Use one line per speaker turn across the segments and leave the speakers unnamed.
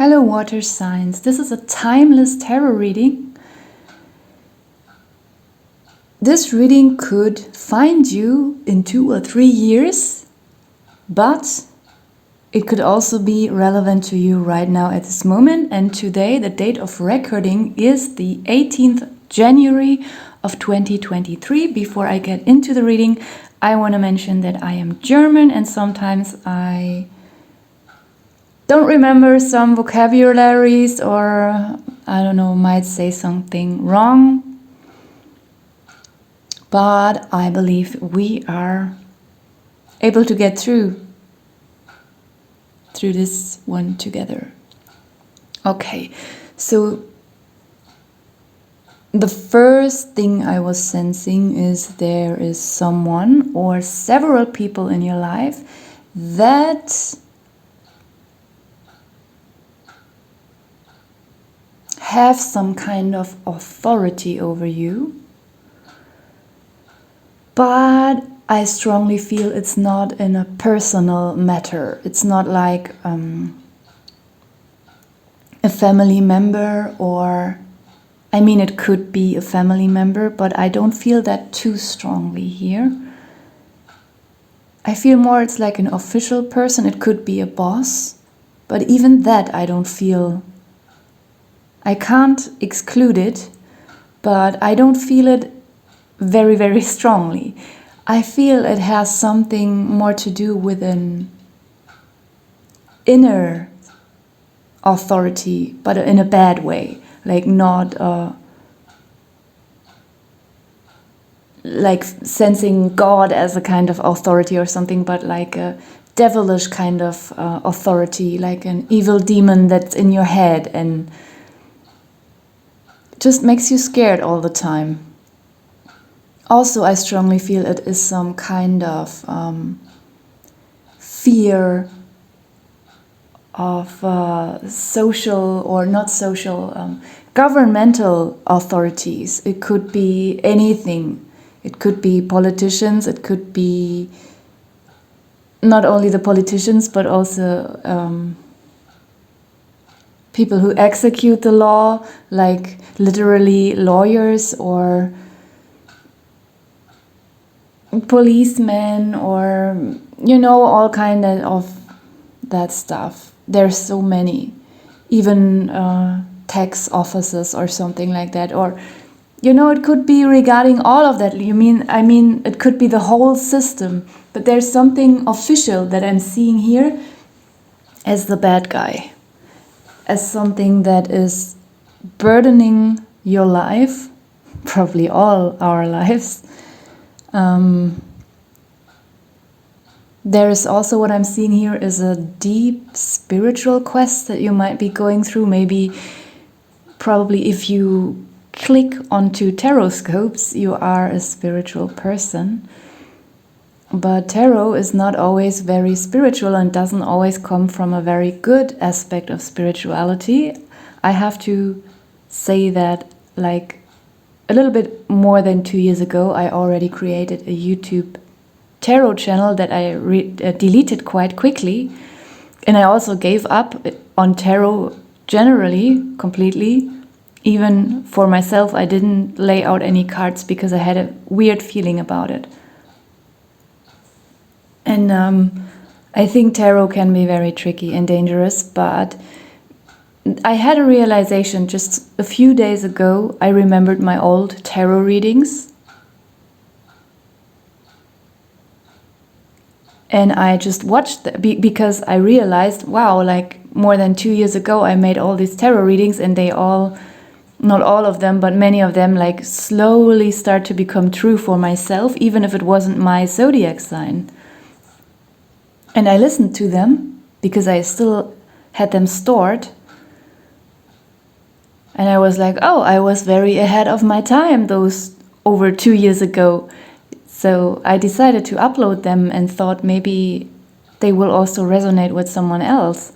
Hello water signs, this is a timeless tarot reading. This reading could find you in 2 or 3 years, but it could also be relevant to you right now at this moment. And today, the date of recording is the 18th January of 2023. Before I get into the reading, I want to mention that I am German and sometimes I don't remember some vocabularies, or I don't know, might say something wrong. But I believe we are able to get through this one together. Okay, so the first thing I was sensing is there is someone or several people in your life that have some kind of authority over you, but I strongly feel it's not in a personal matter. It's not like a family member, or I mean it could be a family member, but I don't feel that too strongly here. I feel more it's like an official person. It could be a boss, but even that I don't feel. I can't exclude it, but I don't feel it very, very strongly. I feel it has something more to do with an inner authority, but in a bad way, like not like sensing God as a kind of authority or something, but like a devilish kind of authority, like an evil demon that's in your head and just makes you scared all the time. Also, I strongly feel it is some kind of fear of social or not social, governmental authorities. It could be anything. It could be politicians. It could be not only the politicians, but also people who execute the law, like literally lawyers or policemen, or all kind of that stuff. There's so many, even tax officers or something like that, or it could be regarding all of that. I mean it could be the whole system, but there's something official that I'm seeing here as the bad guy, as something that is burdening your life, probably all our lives. There is also, what I'm seeing here is a deep spiritual quest that you might be going through. Probably if you click onto tarot scopes, you are a spiritual person. But tarot is not always very spiritual and doesn't always come from a very good aspect of spirituality. I have to say that, like, a little bit more than 2 years ago, I already created a YouTube tarot channel that I deleted quite quickly. And I also gave up on tarot generally, completely. Even for myself, I didn't lay out any cards because I had a weird feeling about it. And I think tarot can be very tricky and dangerous, but I had a realization just a few days ago. I remembered my old tarot readings. And I just watched because I realized, wow, like more than 2 years ago, I made all these tarot readings and they all, not all of them, but many of them, like slowly start to become true for myself, even if it wasn't my zodiac sign. And I listened to them because I still had them stored. And I was like, oh, I was very ahead of my time those over 2 years ago. So I decided to upload them and thought maybe they will also resonate with someone else.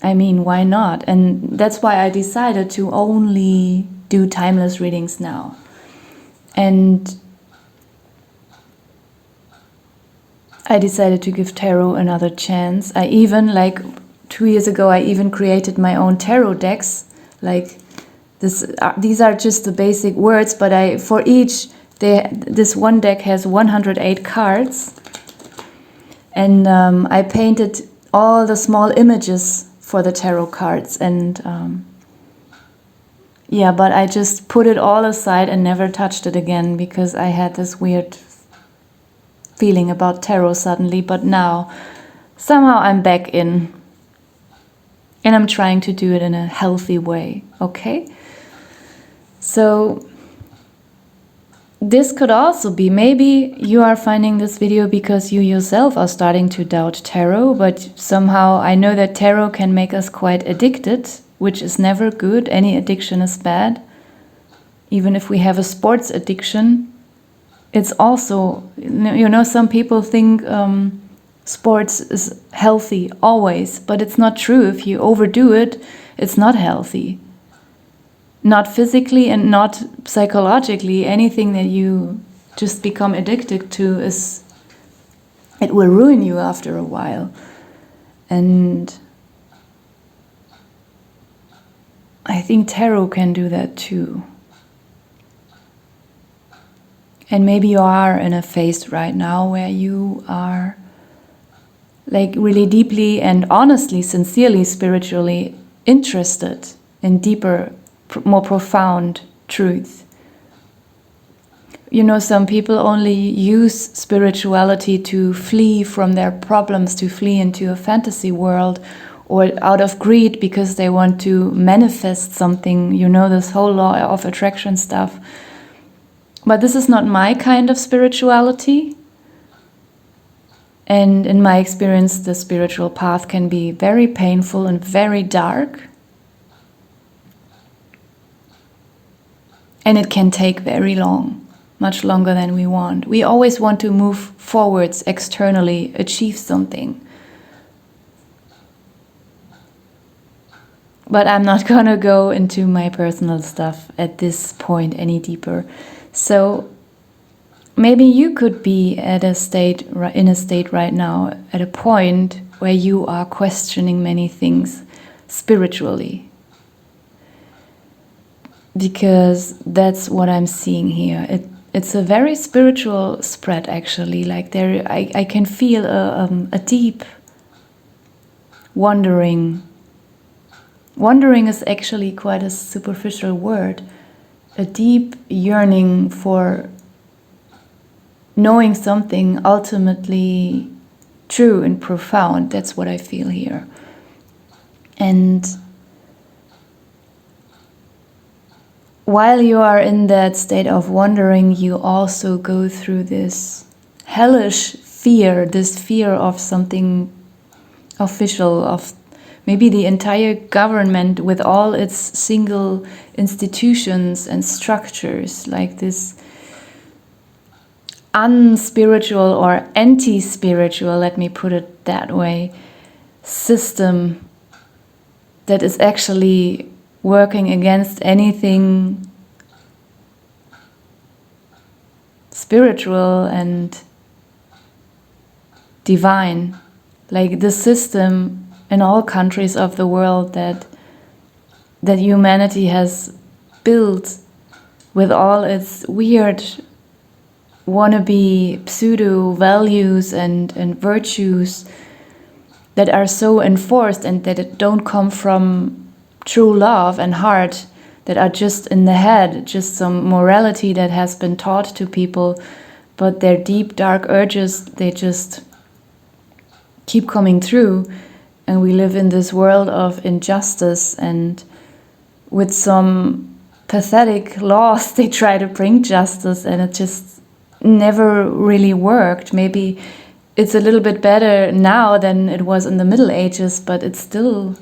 I mean, why not? And that's why I decided to only do timeless readings now. And I decided to give tarot another chance. I even, like, 2 years ago, I even created my own tarot decks. Like this, these are just the basic words, but for each, this one deck has 108 cards. And I painted all the small images for the tarot cards. And yeah, but I just put it all aside and never touched it again because I had this weird feeling about tarot suddenly. But now, somehow I'm back in. And I'm trying to do it in a healthy way, okay? So this could also be, maybe you are finding this video because you yourself are starting to doubt tarot, but somehow I know that tarot can make us quite addicted, which is never good. Any addiction is bad. Even if we have a sports addiction, it's also, some people think sports is healthy always, but it's not true. If you overdo it, it's not healthy. Not physically and not psychologically. Anything that you just become addicted to it will ruin you after a while. And I think tarot can do that too. And maybe you are in a phase right now where you are like really deeply and honestly, sincerely, spiritually interested in deeper, more profound truth. Some people only use spirituality to flee from their problems, to flee into a fantasy world, or out of greed because they want to manifest something, this whole law of attraction stuff. But this is not my kind of spirituality. And in my experience, the spiritual path can be very painful and very dark. And it can take very long, much longer than we want. We always want to move forwards externally, achieve something. But I'm not going to go into my personal stuff at this point any deeper. So maybe you could be in a state right now, at a point where you are questioning many things spiritually. Because that's what I'm seeing here. It's a very spiritual spread, actually. Like I can feel a deep wondering. Wondering is actually quite a superficial word. A deep yearning for knowing something ultimately true and profound. That's what I feel here. And while you are in that state of wondering, you also go through this hellish fear, this fear of something official, of maybe the entire government with all its single institutions and structures, like this unspiritual or anti-spiritual, let me put it that way, system that is actually working against anything spiritual and divine. Like the system in all countries of the world that humanity has built with all its weird wannabe pseudo values and virtues that are so enforced and that don't come from true love and heart, that are just in the head, just some morality that has been taught to people, but their deep dark urges, they just keep coming through. And we live in this world of injustice, and with some pathetic laws they try to bring justice, and it just never really worked. Maybe it's a little bit better now than it was in the Middle Ages, but it's still,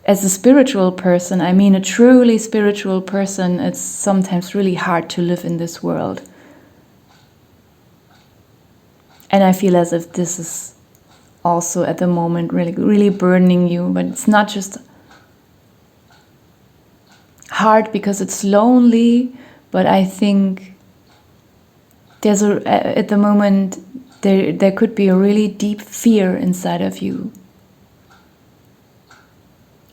as a spiritual person, I mean a truly spiritual person, it's sometimes really hard to live in this world. And I feel as if this is also at the moment really, really burdening you, but it's not just hard because it's lonely, but I think there's at the moment there could be a really deep fear inside of you.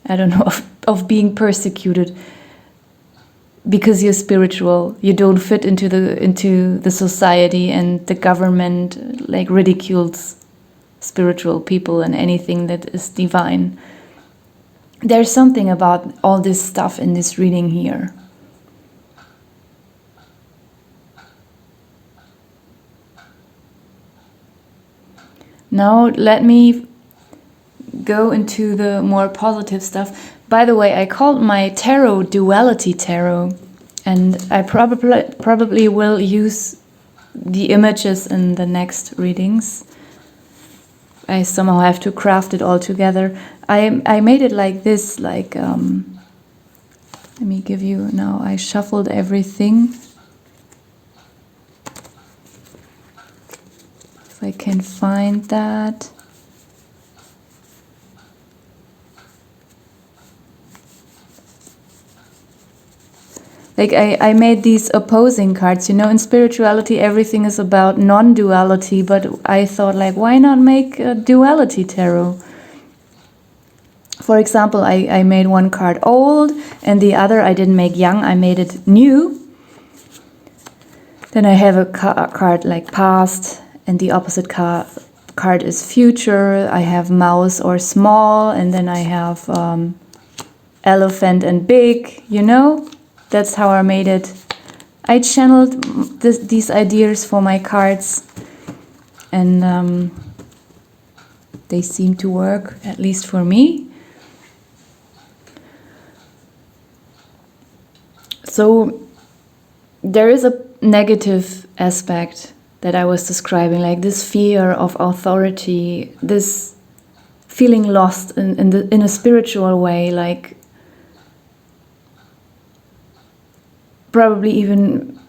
I don't know, of being persecuted because you're spiritual. You don't fit into the society, and the government like ridicules spiritual people and anything that is divine. There's something about all this stuff in this reading here. Now let me go into the more positive stuff. By the way, I called my tarot Duality Tarot, and I probably will use the images in the next readings. I somehow have to craft it all together. I made it like this, like let me give you now. I shuffled everything. If I can find that. Like I made these opposing cards. You know, in spirituality, everything is about non-duality, but I thought, like, why not make a duality tarot? For example, I made one card old, and the other I didn't make young, I made it new. Then I have a card like past, and the opposite card is future. I have mouse or small, and then I have elephant and big, you know? That's how I made it. I channeled these ideas for my cards, and they seem to work, at least for me. So there is a negative aspect that I was describing, like this fear of authority, this feeling lost in a spiritual way, like probably even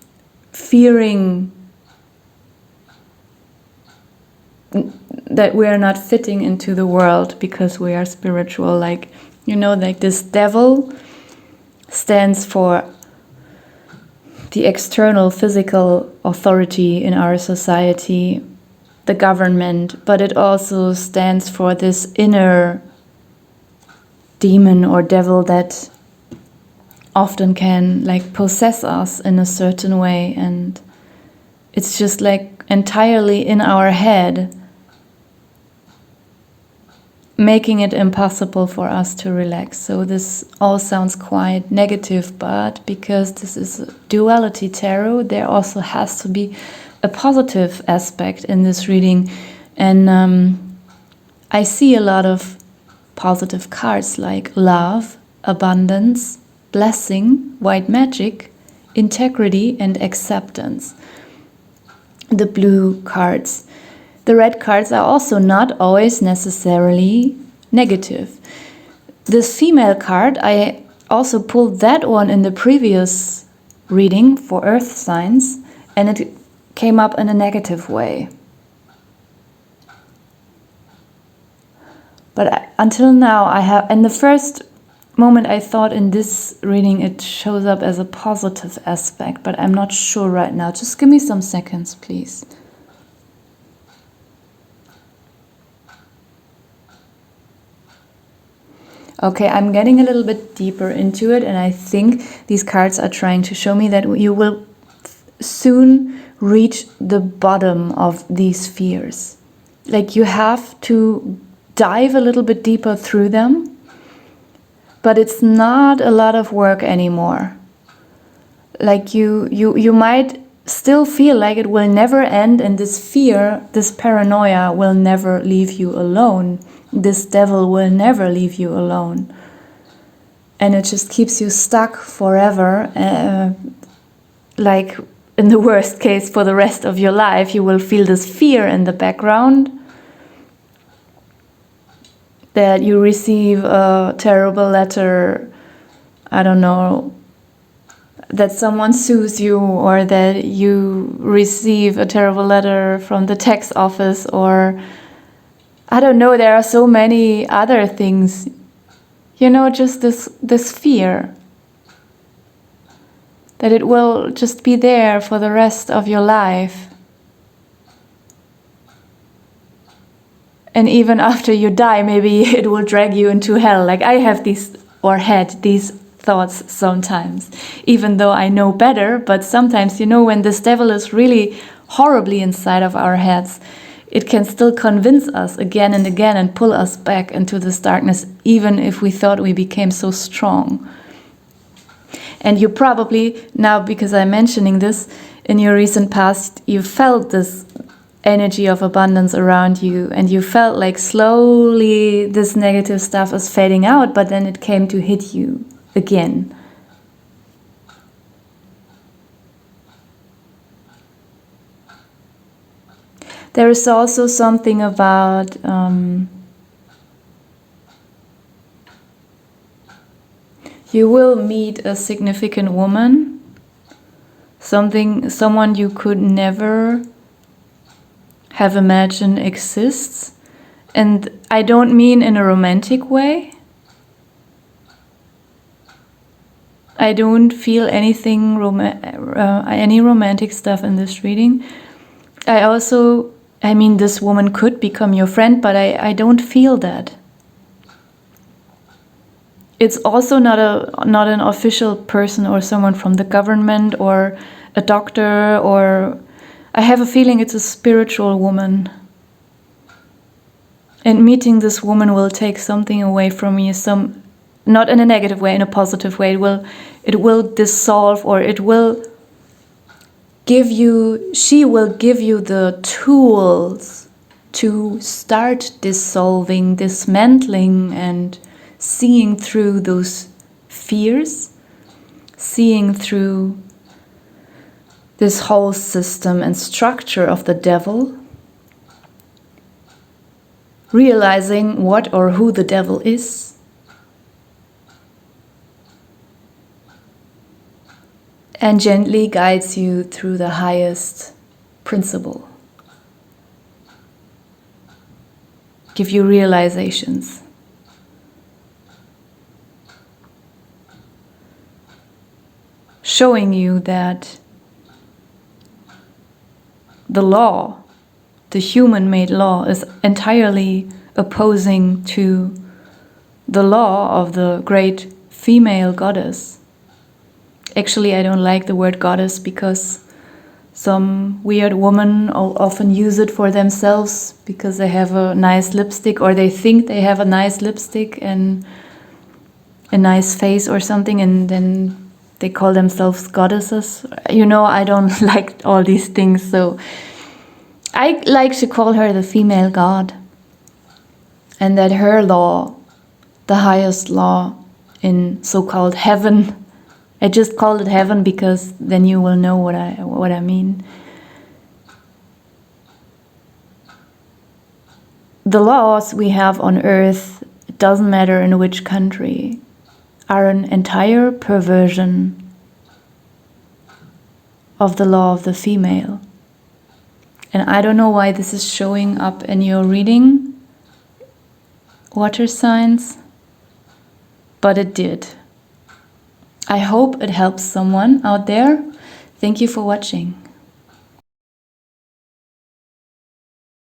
fearing that we are not fitting into the world because we are spiritual. Like, you know, like this devil stands for the external physical authority in our society, the government, but it also stands for this inner demon or devil that often can like possess us in a certain way, and it's just like entirely in our head, making it impossible for us to relax. So this all sounds quite negative, but because this is a duality tarot, there also has to be a positive aspect in this reading, and I see a lot of positive cards like love, abundance, blessing, white magic, integrity, and acceptance. The blue cards. The red cards are also not always necessarily negative. This female card, I also pulled that one in the previous reading for earth signs, and it came up in a negative way. But until now, I have, in the first moment I thought in this reading it shows up as a positive aspect, but I'm not sure right now. Just give me some seconds, please. Okay, I'm getting a little bit deeper into it, and I think these cards are trying to show me that you will soon reach the bottom of these fears. Like, you have to dive a little bit deeper through them, but it's not a lot of work anymore. Like, you might still feel like it will never end, and this fear, this paranoia will never leave you alone. This devil will never leave you alone. And it just keeps you stuck forever. Like, in the worst case, for the rest of your life, you will feel this fear in the background that you receive a terrible letter, I don't know, that someone sues you, or that you receive a terrible letter from the tax office, or I don't know, there are so many other things. You know, just this fear that it will just be there for the rest of your life. And even after you die, maybe it will drag you into hell. Like I have these, or had these thoughts sometimes, even though I know better. But sometimes, you know, when this devil is really horribly inside of our heads, it can still convince us again and again and pull us back into this darkness, even if we thought we became so strong. And you probably, now because I'm mentioning this, in your recent past, you felt this energy of abundance around you, and you felt like slowly this negative stuff is fading out, but then it came to hit you again. There is also something about you will meet a significant woman, someone you could never have imagined exists. And I don't mean in a romantic way. I don't feel anything any romantic stuff in this reading. I mean, this woman could become your friend, but I don't feel that. It's also not an official person or someone from the government or a doctor, or I have a feeling it's a spiritual woman. And meeting this woman will take something away from you, not in a negative way, in a positive way. It will dissolve, or she will give you the tools to start dissolving, dismantling, and seeing through those fears, seeing through this whole system and structure of the devil, realizing what or who the devil is, and gently guides you through the highest principle. Give you realizations. Showing you that the law, the human-made law, is entirely opposing to the law of the great female goddess. Actually, I don't like the word goddess because some weird women often use it for themselves because they have a nice lipstick, or they think they have a nice lipstick and a nice face or something, and then they call themselves goddesses. You know, I don't like all these things, so I like to call her the female god. And that her law, the highest law in so-called heaven, I just called it heaven because then you will know what I mean. The laws we have on earth, it doesn't matter in which country, are an entire perversion of the law of the female. And I don't know why this is showing up in your reading, water signs, but it did. I hope it helps someone out there. Thank you for watching.